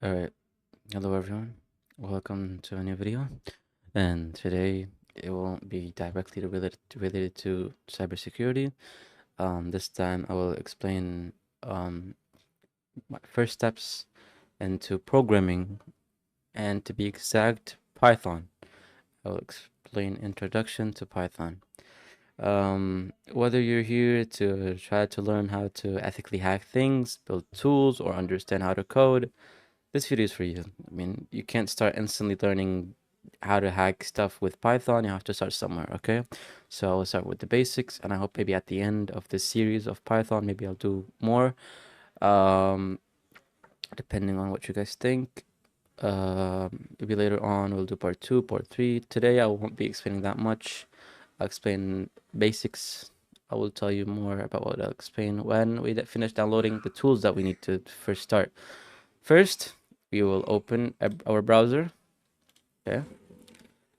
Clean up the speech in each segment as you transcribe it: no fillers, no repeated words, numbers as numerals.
Alright, hello everyone. Welcome to a new video. And today it won't be directly related to cybersecurity. This time I will explain my first steps into programming, and to be exact, Python. I will explain introduction to Python. Whether you're here to try to learn how to ethically hack things, build tools, or understand how to code, this video is for you. I mean, you can't start instantly learning how to hack stuff with Python. You have to start somewhere, okay? So I'll start with the basics, and I hope maybe at the end of this series of Python, maybe I'll do more, um, depending on what you guys think. Maybe later on we'll do part 2, part 3. Today I won't be explaining that much. I'll explain basics. I will tell you more about what I'll explain when we finish downloading the tools that we need to first start. First, we will open our browser, okay,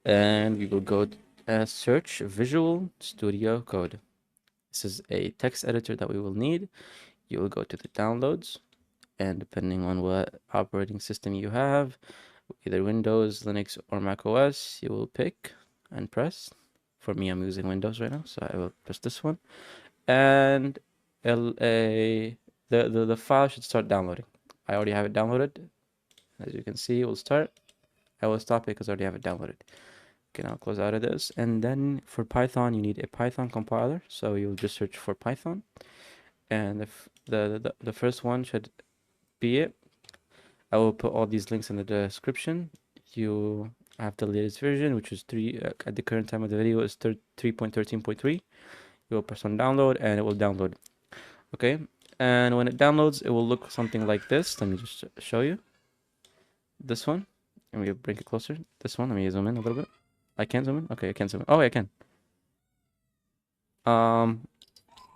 and we will go search Visual Studio Code. This is a text editor that we will need. You will go to the downloads, and depending on what operating system you have, either Windows, Linux, or Mac OS, you will pick and press. For me, I'm using Windows right now, so I will press this one, and the file should start downloading. I already have it downloaded. As you can see, it will start. I will stop it because I already have it downloaded. Okay, now close out of this. And then for Python, you need a Python compiler. So you'll just search for Python. And the first one should be it. I will put all these links in the description. You have the latest version, which is at the current time of the video is 3.13.3. You will press on download and it will download. Okay, and when it downloads, it will look something like this. Let me just show you. This one. Let me bring it closer. This one. Let me zoom in a little bit. I can't zoom in? Okay, I can't zoom in. Oh, I can.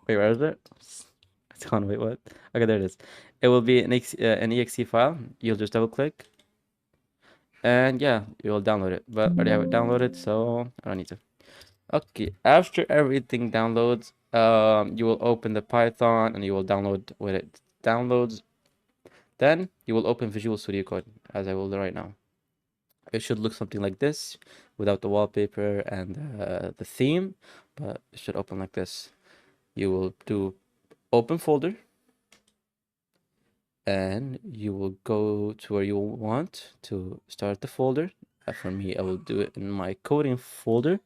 Wait, where is it? It's on, wait, what? Okay, there it is. It will be an exe file. You'll just double click. And yeah, you'll download it. But I already have it downloaded, so I don't need to. Okay, after everything downloads, you will open the Python and you will download when it downloads. Then you will open Visual Studio Code, as I will do right now. It should look something like this without the wallpaper and the theme, but it should open like this. You will do open folder, and you will go to where you want to start the folder. For me, I will do it in my coding folder.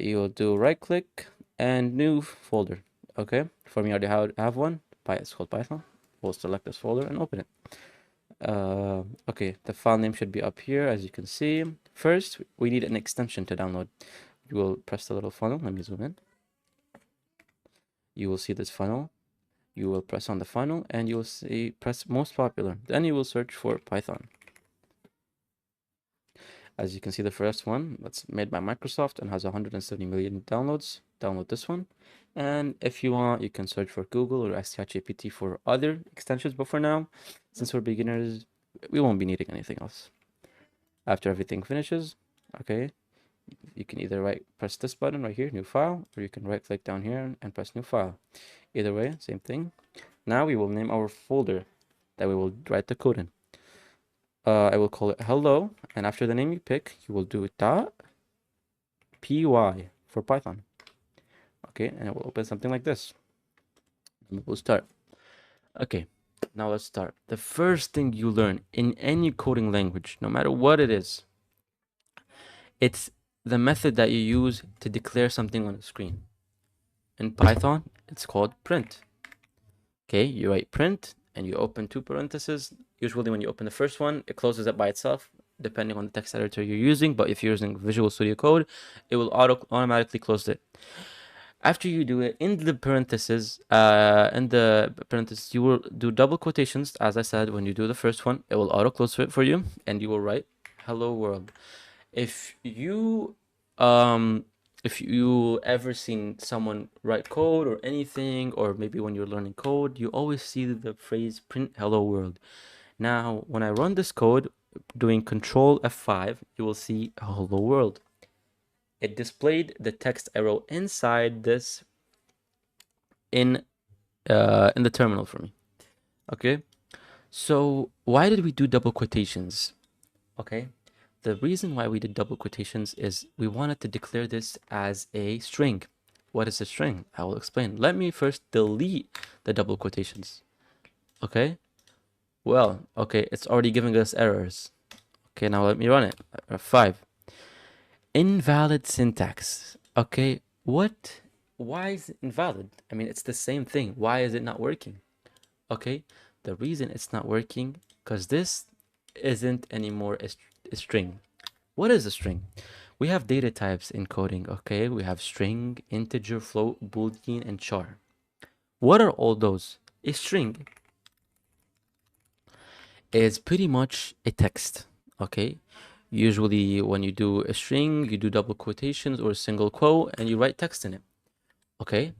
You will do right click and new folder. Okay, for me, I already have one. It's called Python. We'll select this folder and open it. Okay, the file name should be up here, as you can see. First, we need an extension to download. You will press the little funnel. Let me zoom in. You will see this funnel. You will press on the funnel and you will see press most popular. Then you will search for Python. As you can see, the first one that's made by Microsoft and has 170 million downloads. Download this one. And if you want, you can search for Google or Ask ChatGPT for other extensions. But for now, since we're beginners, we won't be needing anything else. After everything finishes, okay, you can either press this button right here, new file, or you can right click down here and press new file. Either way, same thing. Now we will name our folder that we will write the code in. I will call it hello, and after the name you pick, you will do .py for Python. Okay, and it will open something like this. And we'll start. Okay, now let's start. The first thing you learn in any coding language, no matter what it is, it's the method that you use to declare something on the screen. In Python, it's called print. Okay, you write print and you open two parentheses. Usually when you open the first one, it closes it by itself, depending on the text editor you're using. But if you're using Visual Studio Code, it will automatically close it. After you do it, in the parentheses, you will do double quotations. As I said, when you do the first one, it will auto close it for you, and you will write "Hello World." If you ever seen someone write code or anything, or maybe when you're learning code, you always see the phrase print hello world. Now, when I run this code, doing Control F5, you will see hello world. It displayed the text I wrote inside this in the terminal for me. Okay, So why did we do double quotations? Okay, the reason why we did double quotations is we wanted to declare this as a string. What is a string? I will explain. Let me first delete the double quotations. Okay, well, okay, it's already giving us errors. Okay, now let me run it. 5. Invalid syntax. Okay, what? Why is it invalid? I mean, it's the same thing. Why is it not working? Okay, the reason it's not working because this isn't anymore a string. What is a string? We have data types in coding, okay? We have string, integer, float, boolean, and char. What are all those? A string is pretty much a text, okay? Usually when you do a string, you do double quotations or a single quote and you write text in it, okay?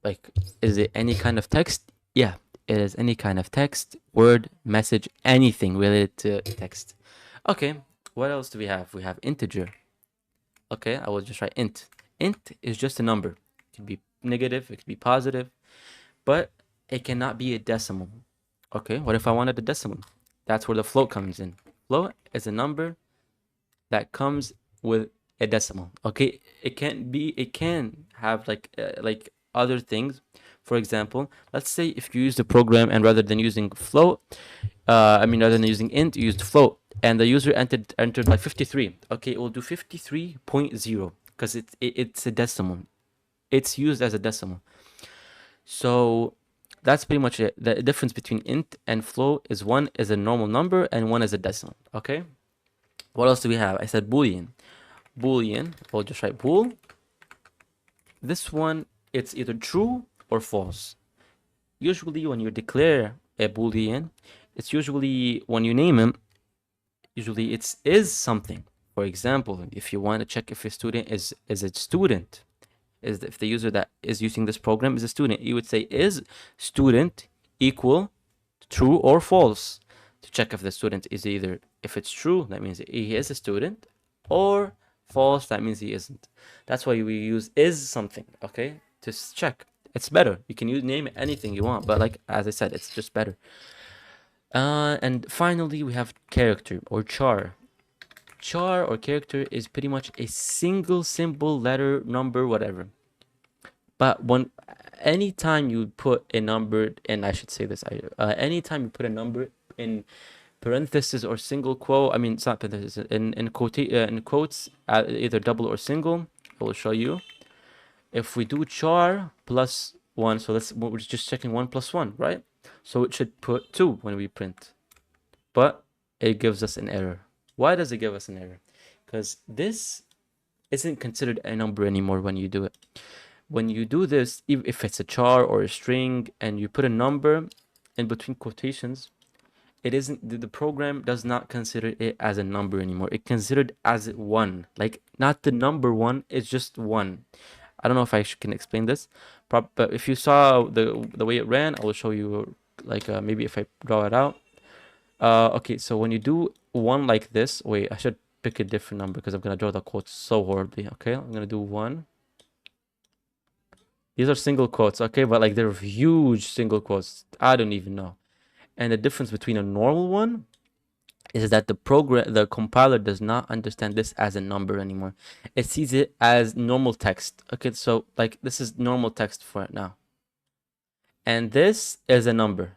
Like, is it any kind of text? Yeah, it is any kind of text, word, message, anything related to text. Okay, what else do we have? We have integer. Okay, I will just write int. Int is just a number. It could be negative, it could be positive, but it cannot be a decimal. Okay, what if I wanted a decimal? That's where the float comes in. Float is a number that comes with a decimal. Okay, it can have like other things. For example, let's say if you use the program and rather than using float, rather than using int, you used float, and the user entered like 53. Okay, it will do 53.0 because it's a decimal. It's used as a decimal. So that's pretty much it. The difference between int and float is one is a normal number and one is a decimal. Okay. What else do we have? I said boolean. Boolean. We'll just write bool. This one, it's either true or false. Usually, when you declare a boolean, it's usually when you name him. Usually, it's is something. For example, if you want to check if a student is a student, is if the user that is using this program is a student, you would say is student equal true or false to check if the student is either, if it's true, that means he is a student, or false, that means he isn't. That's why we use is something, okay, to check. It's better. You can name anything you want, but like as I said, it's just better. And finally, we have character or char. Char or character is pretty much a single symbol, letter, number, whatever. But when anytime you put a number, and I should say this, anytime you put a number in parenthesis or single quote, I mean it's not parenthesis, in quotes, either double or single, I will show you. If we do char plus 1, so we're just checking 1 plus 1, right? So it should put 2 when we print, but it gives us an error. Why does it give us an error? Because this isn't considered a number anymore when you do it. When you do this, if it's a char or a string and you put a number in between quotations, it isn't, the program does not consider it as a number anymore. It considered as 1, like not the number 1, it's just 1. I don't know if I can explain this, but if you saw the way it ran, I will show you, like maybe if I draw it out. Okay, so when you do 1 like this, wait, I should pick a different number because I'm gonna draw the quotes so horribly. Okay, I'm gonna do 1. These are single quotes, okay, but like they're huge single quotes. I don't even know. And the difference between a normal one is that the compiler does not understand this as a number anymore. It sees it as normal text. Okay, so like this is normal text for it now. And this is a number.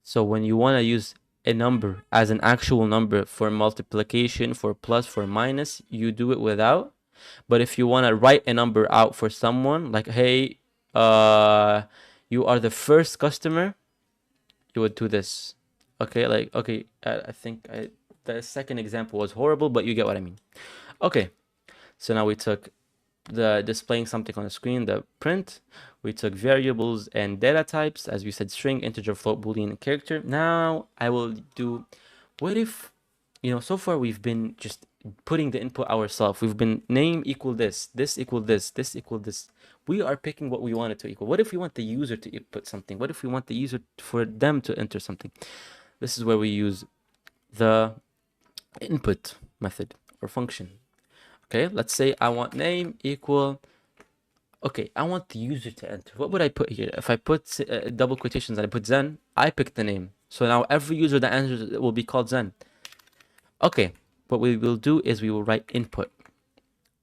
So when you want to use a number as an actual number for multiplication, for plus, for minus, you do it without. But if you want to write a number out for someone, like, hey, you are the first customer, you would do this. Okay, like, okay, I think the second example was horrible, but you get what I mean. Okay, so now we took the displaying something on the screen, the print. We took variables and data types, as we said, string, integer, float, boolean, and character. Now I will do, what if, so far we've been just putting the input ourselves. We've been name equal this equal this equal this. We are picking what we want it to equal. What if we want the user to input something? What if we want the user for them to enter something? This is where we use the input method or function. Okay, let's say I want name equal, okay, I want the user to enter. What would I put here? If I put double quotations and I put Zen, I pick the name. So now every user that enters it will be called Zen. Okay, what we will do is we will write input.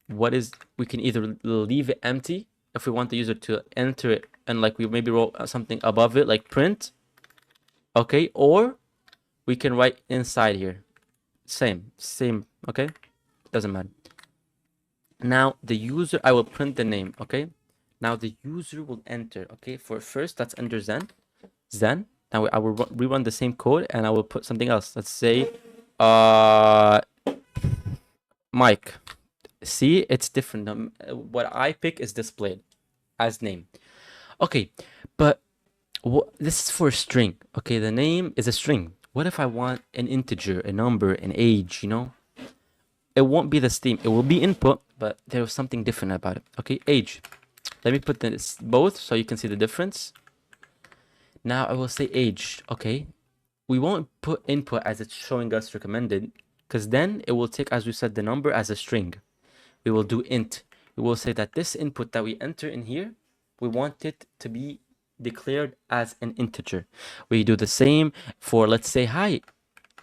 We can either leave it empty if we want the user to enter it, and like we maybe wrote something above it like print. Okay, or we can write inside here. Same, okay? Doesn't matter. Now the user, I will print the name, okay? Now the user will enter, okay? For first, that's under Zen. Now I will rerun the same code and I will put something else. Let's say, Mike. See, it's different. What I pick is displayed as name. Okay, but this is for a string. Okay, the name is a string. What if I want an integer, a number, an age, you know? It won't be the same. It will be input, but there's something different about it. Okay, age. Let me put this both so you can see the difference. Now I will say age. Okay, we won't put input as it's showing us recommended, because then it will take, as we said, the number as a string. We will do int. We will say that this input that we enter in here, we want it to be declared as an integer. We do the same for, let's say, height.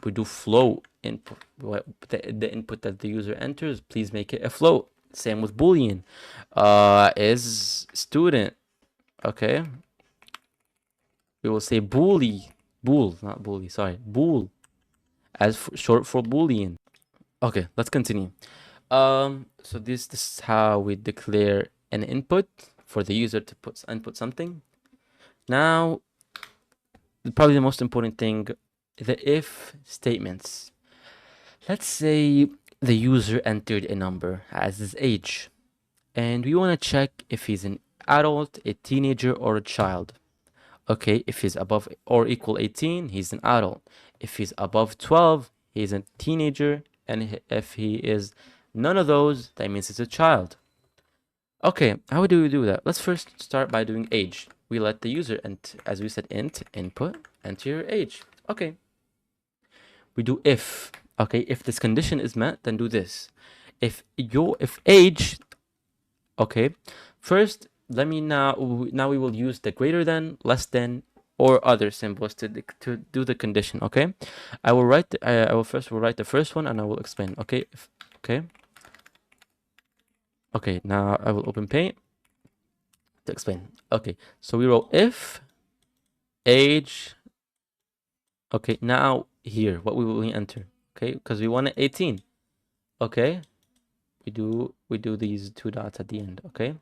We do float input. The input that the user enters, please make it a float. Same with Boolean. Is student. Okay. We will say bool, not bully, sorry, bool, as short for Boolean. Okay, let's continue. So this is how we declare an input for the user to input something. Now, probably the most important thing, the if statements. Let's say the user entered a number as his age, and we want to check if he's an adult, a teenager, or a child. Okay, if he's above or equal 18, he's an adult. If he's above 12, he's a teenager. And if he is none of those, that means he's a child. Okay, how do we do that? Let's first start by doing age. We let the user, and as we said, input, enter your age. Okay. We do if. Okay, if this condition is met, then do this. If age, okay, first let me now we will use the greater than, less than, or other symbols to do the condition. Okay, I will write I will write the first one and I will explain. Okay, okay, now I will open Paint to explain. Okay, so we wrote if age. Okay, now here what we will enter. Okay, because we want 18. Okay, we do these two dots at the end. Okay,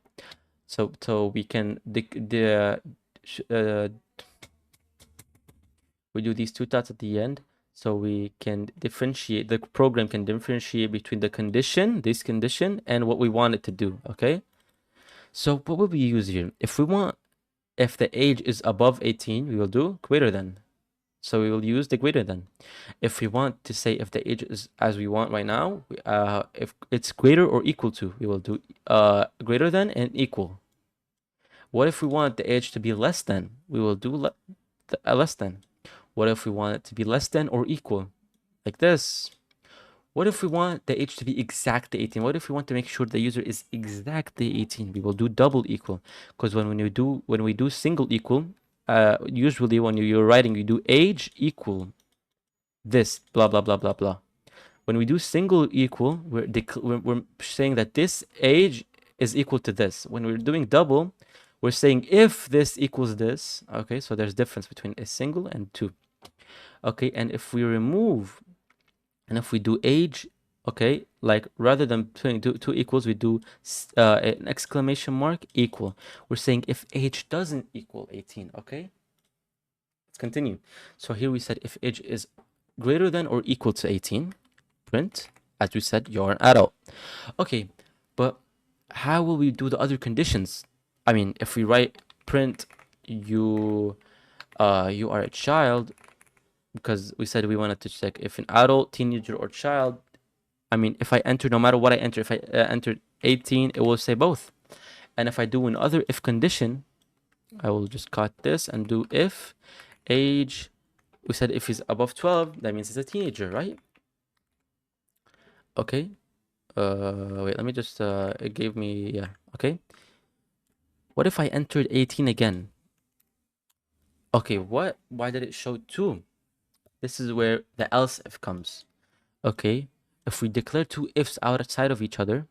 so we can we do these two dots at the end, so we can differentiate, the program can differentiate between the condition, this condition, and what we want it to do. Okay, so what will we use here? If the age is above 18, we will do greater than. So we will use the greater than. If we want to say if the age is as we want right now, if it's greater or equal to, we will do greater than and equal. What if we want the age to be less than? We will do less than. What if we want it to be less than or equal? Like this. What if we want the age to be exactly 18? What if we want to make sure the user is exactly 18? We will do double equal, because when we do single equal, usually when you're writing, you do age equal this, blah, blah, blah, blah, blah. When we do single equal, we're saying that this age is equal to this. When we're doing double, we're saying if this equals this. Okay, so there's difference between a single and two. Okay, and if we remove, and if we do age, okay, like rather than putting two equals, we do an exclamation mark equal. We're saying if age doesn't equal 18. Okay, let's continue. So here we said if age is greater than or equal to 18, print, as we said, you're an adult. Okay, but how will we do the other conditions? I mean, if we write print you are a child, because we said we wanted to check if an adult, teenager, or child. I mean, if I enter, no matter what I enter, if I enter 18, it will say both. And if I do another if condition, I will just cut this and do if age. We said if he's above 12, that means he's a teenager, right? Okay. Wait, let me just, it gave me, yeah, okay. What if I entered 18 again? Okay, why did it show 2? This is where the else if comes. Okay, if we declare two ifs outside of each other,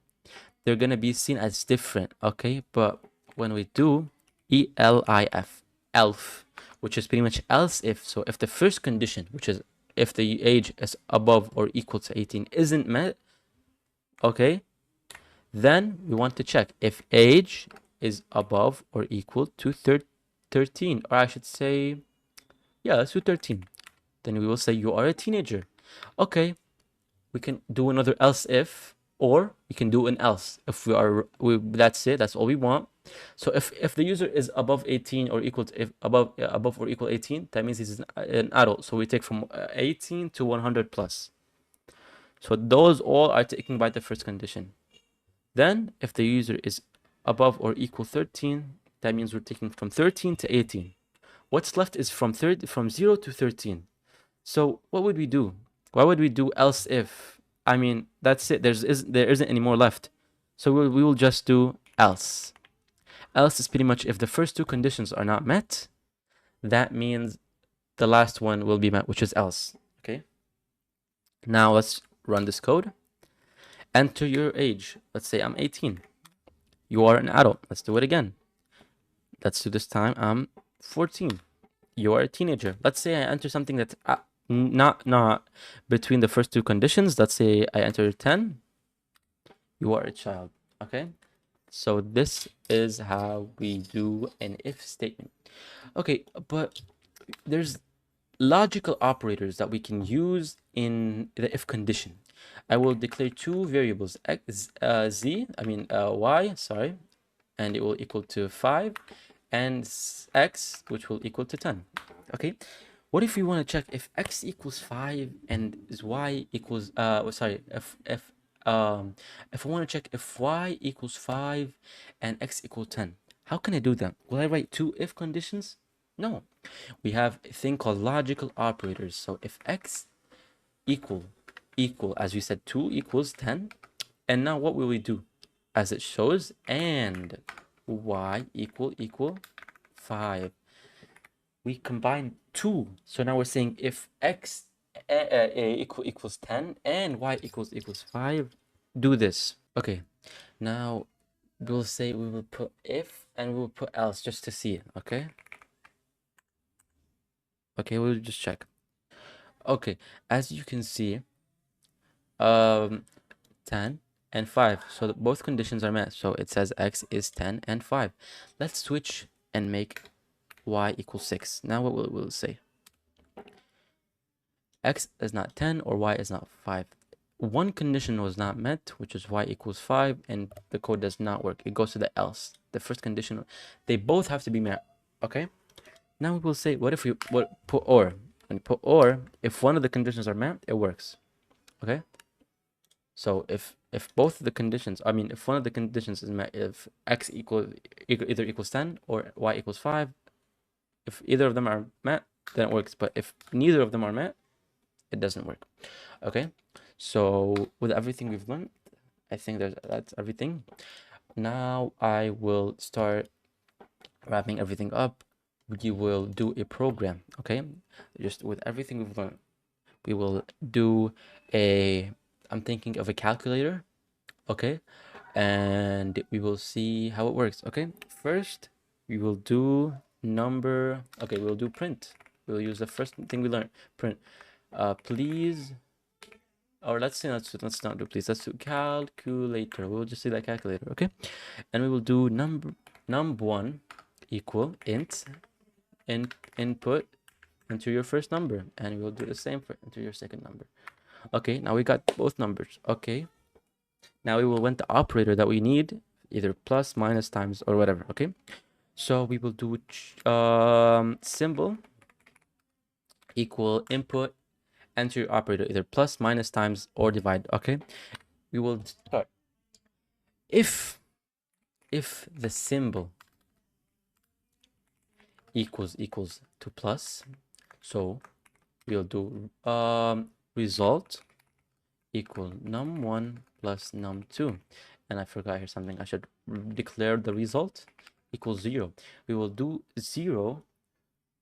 they're gonna be seen as different. Okay, but when we do ELIF, ELF, which is pretty much else if, so if the first condition, which is if the age is above or equal to 18, isn't met, okay, then we want to check if age is above or equal to 13, or I should say, yeah, let's do 13. Then we will say you are a teenager. Okay, we can do another else if, or we can do an else if that's it, that's all we want. So if the user is above 18 or equal to, if above or equal 18, that means he's an adult. So we take from 18 to 100 plus. So those all are taken by the first condition. Then if the user is above or equal 13, that means we're taking from 13 to 18. What's left is from 0 to 13. So what would we do? Why would we do else if? I mean, that's it. There isn't any more left. So we will just do else. Else is pretty much if the first two conditions are not met, that means the last one will be met, which is else. Okay. Now let's run this code. Enter your age. Let's say I'm 18. You are an adult. Let's do it again. Let's do this time. I'm 14. You are a teenager. Let's say I enter something that's not between the first two conditions. Let's say I enter 10. You are a child. Okay. So this is how we do an if statement. Okay, but there's logical operators that we can use in the if condition. I will declare two variables, y, sorry, and it will equal to 5, and x, which will equal to 10. Okay, what if we want to check if x equals 5 and y equals if I want to check if y equals 5 and x equals 10? How can I do that? Will I write two if conditions? No. We have a thing called logical operators. So if x equal, as we said, 2 equals 10, and now what will we do? As it shows, and y equal 5. We combine 2. So now we're saying if x equals 10 and y equals 5, do this. Okay, now we'll say we will put if and we will put else just to see it. Okay, we'll just check. Okay, as you can see, 10 and 5, so both conditions are met. So it says x is 10 and 5. Let's switch and make y equals 6. Now what will we say? X is not 10 or y is not 5. One condition was not met, which is y equals 5, and the code does not work. It goes to the else. The first condition, they both have to be met. Okay, now we will say, what if we put or? When you put or, if one of the conditions are met, it works. Okay, so if both of the conditions, I mean, if one of the conditions is met, if x either equals 10 or y equals 5, if either of them are met, then it works. But if neither of them are met, it doesn't work. Okay, so with everything we've learned, I think that's everything. Now I will start wrapping everything up. We will do a program. Okay, just with everything we've learned, we will do I'm thinking of a calculator. Okay, and we will see how it works. Okay, first we will do number. Okay, we'll do print. We'll use the first thing we learned, print. Please, or let's not do please. Let's do calculator. We'll just say that calculator. Okay, and we will do num1 equal input into your first number, and we'll do the same for into your second number. Okay, now we got both numbers. Okay, now we will want the operator that we need, either plus, minus, times, or whatever. Okay, so we will do symbol equal input, enter your operator, either plus, minus, times, or divide. Okay, we will start. If the symbol equals to plus, so we'll do result equal num1 plus num2, and I forgot here something. I should declare the result equals 0. We will do 0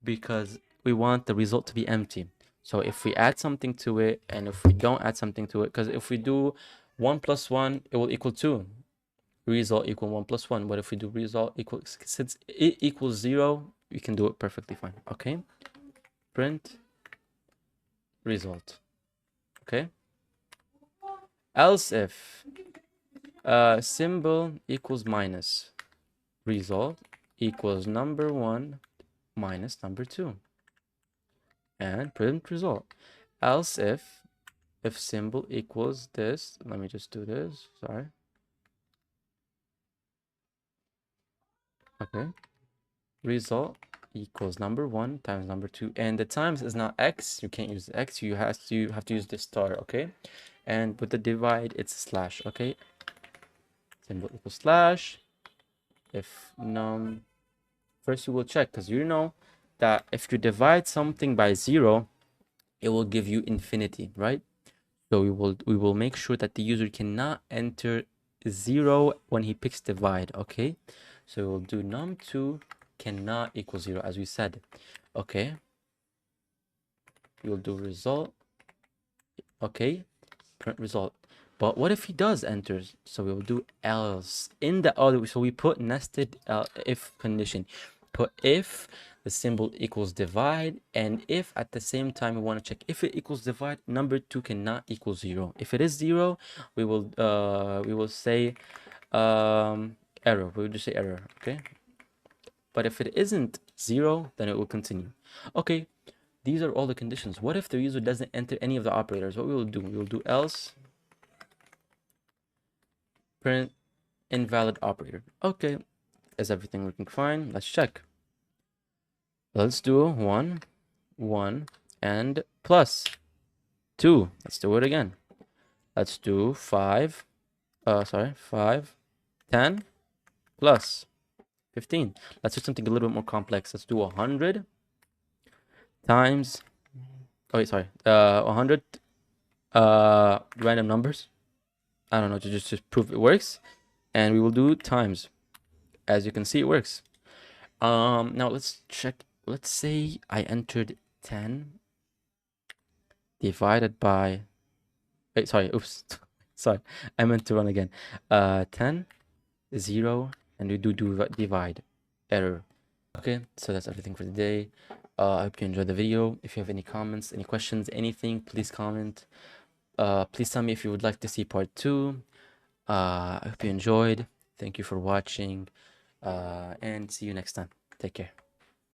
because we want the result to be empty. So if we add something to it, and if we don't add something to it, because if we do 1 plus 1, it will equal 2. Result equal 1 plus 1. But if we do result equal, since it equals 0, we can do it perfectly fine. Okay? Print result. Okay? Else if symbol equals minus, result equals number 1 minus number 2. And print result. Else if symbol equals this, let me just do this, sorry. Okay, result equals number 1 times number 2, and the times is not x, you can't use x, you have to use the star. Okay, and with the divide it's slash. Okay, symbol equals slash if num. First you will check, because you know that if you divide something by 0, it will give you infinity, right? So we will make sure that the user cannot enter 0 when he picks divide. Okay, so we'll do num2 cannot equal 0, as we said. Okay, we'll do result. Okay, print result. But what if he does enter? So we will do else in the other. So we put nested if condition. Put if the symbol equals divide, and if at the same time we want to check if it equals divide, number 2 cannot equal 0. If it is 0, we will say error. We will just say error. Okay, but if it isn't 0, then it will continue. Okay, these are all the conditions. What if the user doesn't enter any of the operators? What we will do? We will do else print invalid operator. Okay, is everything working fine? Let's check. Let's do 1, 1, and plus 2. Let's do it again. Let's do 5, 5, 10, plus 15. Let's do something a little bit more complex. Let's do 100 times, 100 random numbers. I don't know, to just prove it works. And we will do times. As you can see, it works. Now let's check. Let's say I entered 10 divided by, wait, sorry, oops, sorry, I meant to run again. 10, 0, and we do divide, error. Okay, so that's everything for today. I hope you enjoyed the video. If you have any comments, any questions, anything, please comment. Please tell me if you would like to see part 2. I hope you enjoyed. Thank you for watching, and see you next time. Take care.